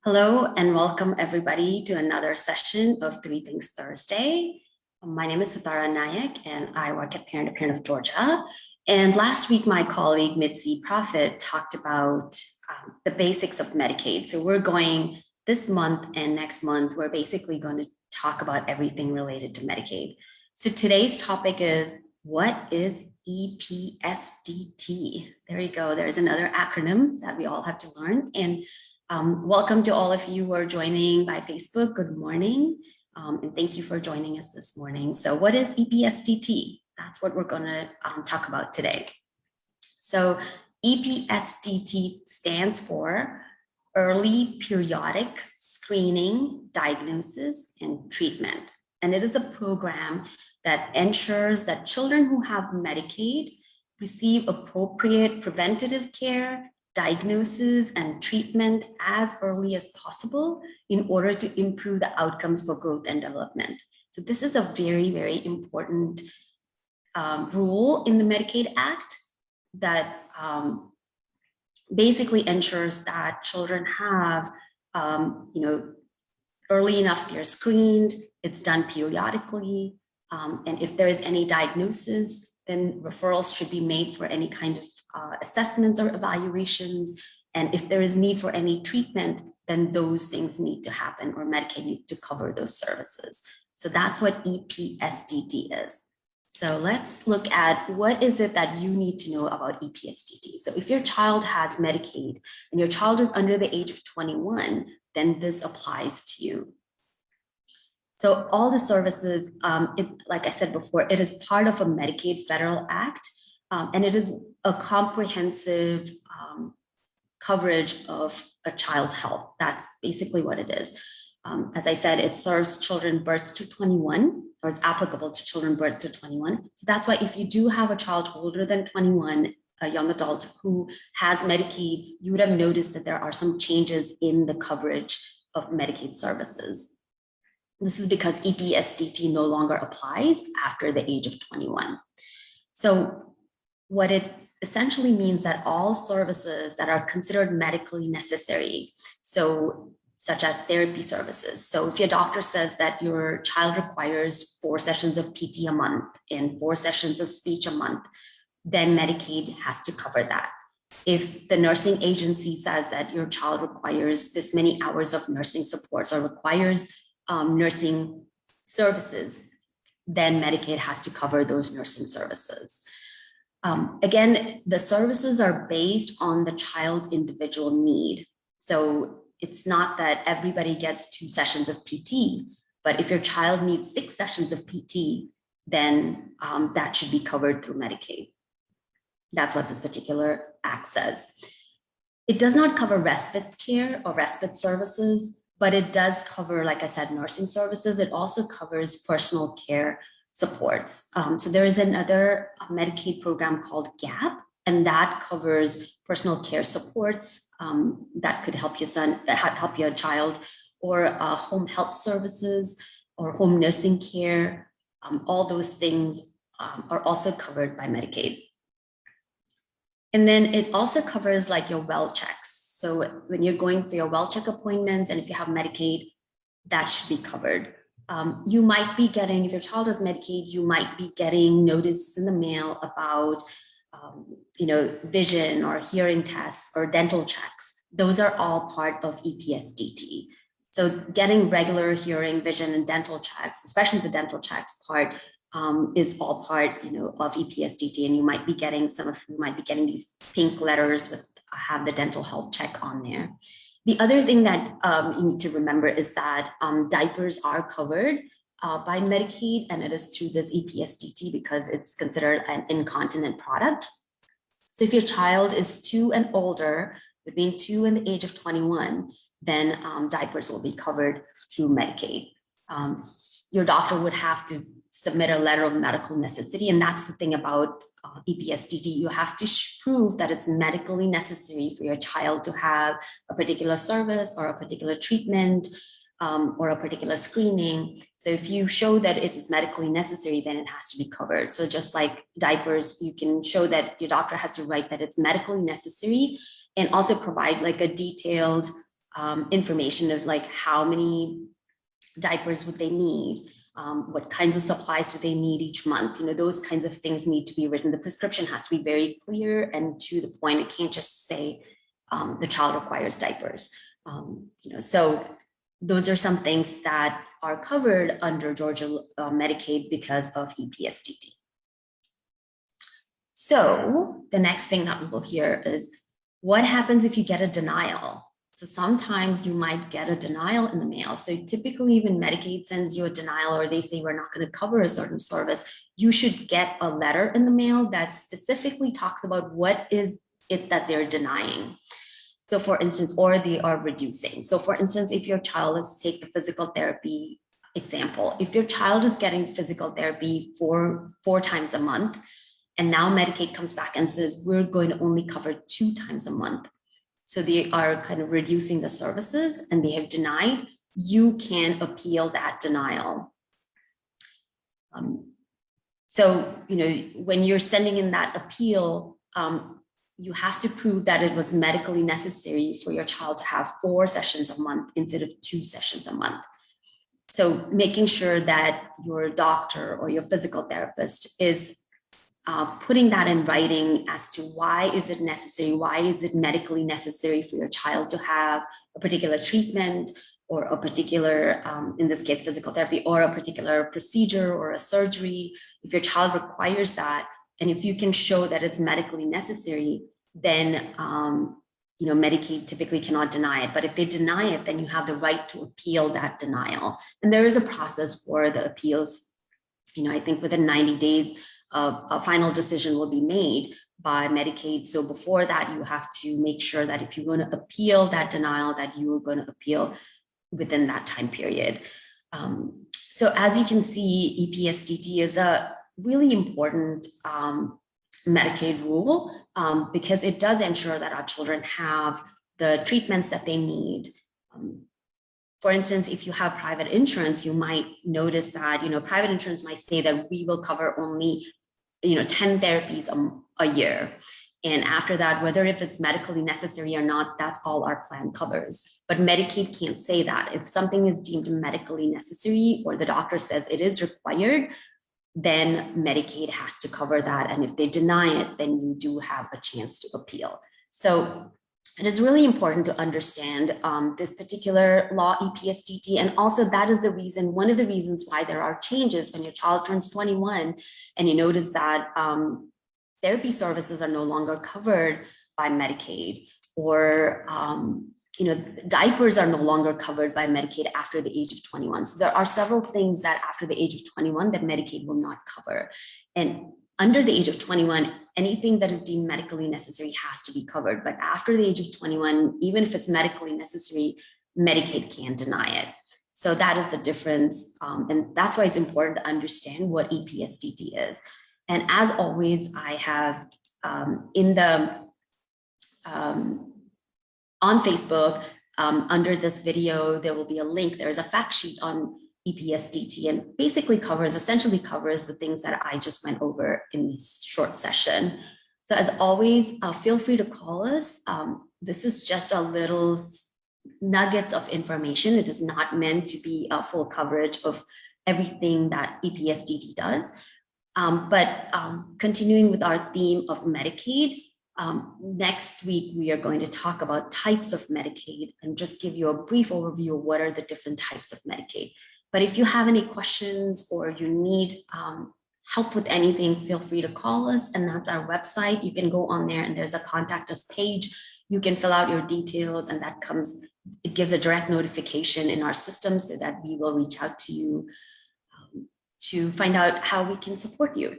Hello and welcome everybody to another session of Three Things Thursday. My name is Sitara Nayak and I work at Parent to Parent of Georgia. And last week, my colleague Mitzi Profit talked about the basics of Medicaid. So we're going this month and next month, we're basically going to talk about everything related to Medicaid. So today's topic is, what is EPSDT? There you go. There's another acronym that we all have to learn. And welcome to all of you who are joining by Facebook. Good morning, and thank you for joining us this morning. So what is EPSDT? That's what we're going to talk about today. So EPSDT stands for Early Periodic Screening, Diagnosis, and Treatment. And it is a program that ensures that children who have Medicaid receive appropriate preventative care, diagnosis, and treatment as early as possible in order to improve the outcomes for growth and development. So this is a very, very important rule in the Medicaid Act that basically ensures that children have, early enough they're screened, it's done periodically, and if there is any diagnosis, then referrals should be made for any kind of assessments or evaluations. And if there is need for any treatment, then those things need to happen, or Medicaid needs to cover those services. So that's what EPSDT is. So let's look at what is it that you need to know about EPSDT. So if your child has Medicaid and your child is under the age of 21, then this applies to you. So all the services, like I said before, it is part of a Medicaid Federal Act, and it is a comprehensive coverage of a child's health. That's basically what it is. As I said, it serves children birth to 21, or it's applicable to children birth to 21. So that's why if you do have a child older than 21, a young adult who has Medicaid, you would have noticed that there are some changes in the coverage of Medicaid services. This is because EPSDT no longer applies after the age of 21. So what it essentially means that all services that are considered medically necessary, so such as therapy services. So if your doctor says that your child requires 4 sessions of PT a month and 4 sessions of speech a month, then Medicaid has to cover that. If the nursing agency says that your child requires this many hours of nursing supports or requires nursing services, then Medicaid has to cover those nursing services. Again, the services are based on the child's individual need. So it's not that everybody gets 2 sessions of PT, but if your child needs 6 sessions of PT, then that should be covered through Medicaid. That's what this particular act says. It does not cover respite care or respite services, but it does cover, like I said, nursing services. It also covers personal care supports. So there is another Medicaid program called GAP, and that covers personal care supports that could help your child, or home health services or home nursing care. All those things are also covered by Medicaid. And then it also covers like your well checks. So when you're going for your well check appointments, and if you have Medicaid, that should be covered. You might be getting, if your child has Medicaid, you might be getting notices in the mail about, vision or hearing tests or dental checks. Those are all part of EPSDT. So getting regular hearing, vision, and dental checks, especially the dental checks part, is all part, of EPSDT. And you might be getting, some of you might be getting these pink letters with have the dental health check on there. The other thing that you need to remember is that diapers are covered by Medicaid, and it is through this EPSDT because it's considered an incontinent product. So if your child is 2 and older, between 2 and the age of 21, then diapers will be covered through Medicaid. Your doctor would have to submit a letter of medical necessity, and that's the thing about EPSDT. You have to prove that it's medically necessary for your child to have a particular service or a particular treatment or a particular screening. So if you show that it is medically necessary, then it has to be covered. So just like diapers, you can show that your doctor has to write that it's medically necessary, and also provide like a detailed information of like how many diapers would they need, what kinds of supplies do they need each month. Those kinds of things need to be written. The prescription has to be very clear and to the point. It can't just say the child requires diapers. So those are some things that are covered under Georgia Medicaid because of EPSDT. So the next thing that we will hear is what happens if you get a denial? So sometimes you might get a denial in the mail. So typically even Medicaid sends you a denial, or they say we're not going to cover a certain service. You should get a letter in the mail that specifically talks about what is it that they're denying. So for instance, or they are reducing. So for instance, if your child, let's take the physical therapy example. If your child is getting physical therapy four times a month, and now Medicaid comes back and says, we're going to only cover 2 times a month. So they are kind of reducing the services and they have denied, you can appeal that denial. When you're sending in that appeal, you have to prove that it was medically necessary for your child to have 4 sessions a month instead of 2 sessions a month. So making sure that your doctor or your physical therapist is putting that in writing as to why is it necessary, why is it medically necessary for your child to have a particular treatment or a particular, in this case, physical therapy, or a particular procedure or a surgery. If your child requires that, and if you can show that it's medically necessary, then Medicaid typically cannot deny it. But if they deny it, then you have the right to appeal that denial. And there is a process for the appeals. I think within 90 days, a final decision will be made by Medicaid. So before that, you have to make sure that if you're going to appeal that denial, that you are going to appeal within that time period. So as you can see, EPSDT is a really important Medicaid rule because it does ensure that our children have the treatments that they need. For instance, if you have private insurance, you might notice that, private insurance might say that we will cover only, 10 therapies a year. And after that, whether if it's medically necessary or not, that's all our plan covers. But Medicaid can't say that. If something is deemed medically necessary or the doctor says it is required, then Medicaid has to cover that. And if they deny it, then you do have a chance to appeal. So it is really important to understand this particular law, EPSDT, and also that is one of the reasons why there are changes when your child turns 21 and you notice that therapy services are no longer covered by Medicaid, or diapers are no longer covered by Medicaid after the age of 21. So there are several things that after the age of 21 that Medicaid will not cover. And under the age of 21, anything that is deemed medically necessary has to be covered. But after the age of 21, even if it's medically necessary, Medicaid can't deny it. So that is the difference. And that's why it's important to understand what EPSDT is. And as always, I have on Facebook, under this video, there will be a link. There's a fact sheet on EPSDT and basically essentially covers the things that I just went over in this short session. So as always, feel free to call us. This is just a little nuggets of information. It is not meant to be a full coverage of everything that EPSDT does. But continuing with our theme of Medicaid, next week, we are going to talk about types of Medicaid and just give you a brief overview of what are the different types of Medicaid. But if you have any questions or you need help with anything, feel free to call us. And that's our website. You can go on there and there's a contact us page. You can fill out your details and it gives a direct notification in our system so that we will reach out to you to find out how we can support you.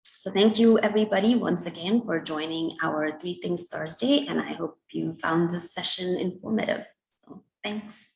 So thank you everybody once again for joining our 3 Things Thursday, and I hope you found this session informative. So thanks.